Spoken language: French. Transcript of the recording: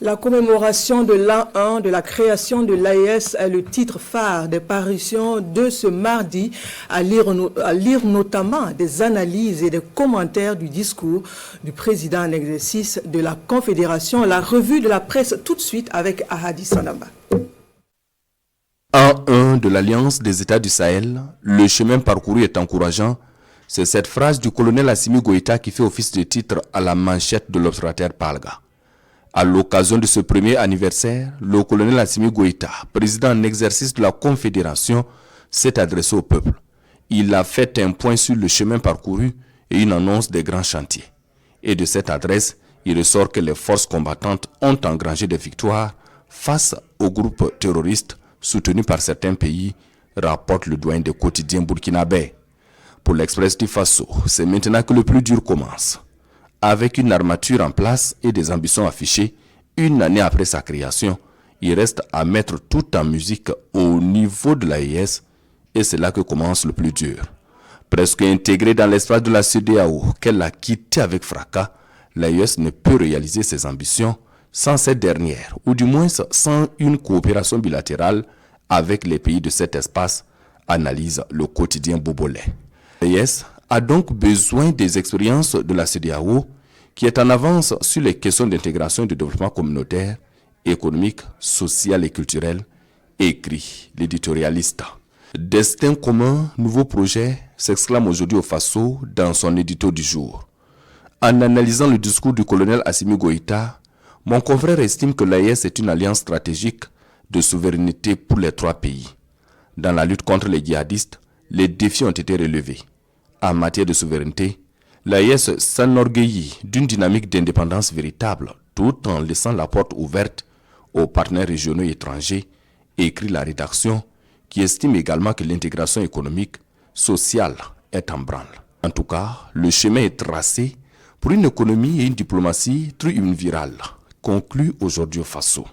La commémoration de l'an 1 de la création de l'AES est le titre phare des parutions de ce mardi, à lire notamment des analyses et des commentaires du discours du président en exercice de la Confédération. La revue de la presse tout de suite avec Ahadi Sanamba. En 1 de l'Alliance des États du Sahel, le chemin parcouru est encourageant. C'est cette phrase du colonel Assimi Goïta qui fait office de titre à la manchette de l'Observateur Palga. À l'occasion de ce premier anniversaire, le colonel Assimi Goïta, président en exercice de la Confédération, s'est adressé au peuple. Il a fait un point sur le chemin parcouru et une annonce des grands chantiers. Et de cette adresse, il ressort que les forces combattantes ont engrangé des victoires face aux groupes terroristes soutenus par certains pays, rapporte le doyen des quotidiens burkinabés. Pour l'Express du Faso, c'est maintenant que le plus dur commence. Avec une armature en place et des ambitions affichées, une année après sa création, il reste à mettre tout en musique au niveau de l'AES et c'est là que commence le plus dur. Presque intégrée dans l'espace de la CEDEAO qu'elle a quitté avec fracas, l'AES ne peut réaliser ses ambitions sans cette dernière, ou du moins sans une coopération bilatérale avec les pays de cet espace, analyse le quotidien bobolais. L'AES a donc besoin des expériences de la CEDEAO qui est en avance sur les questions d'intégration et de développement communautaire, économique, social et culturel, écrit l'éditorialiste. Destin commun, nouveau projet, s'exclame aujourd'hui au Faso dans son édito du jour. En analysant le discours du colonel Assimi Goïta, mon confrère estime que l'AES est une alliance stratégique de souveraineté pour les trois pays. Dans la lutte contre les djihadistes, les défis ont été relevés. En matière de souveraineté, l'AES s'enorgueillit d'une dynamique d'indépendance véritable tout en laissant la porte ouverte aux partenaires régionaux et étrangers, écrit la rédaction, qui estime également que l'intégration économique, sociale est en branle. En tout cas, le chemin est tracé pour une économie et une diplomatie triumvirale, conclut aujourd'hui au Faso.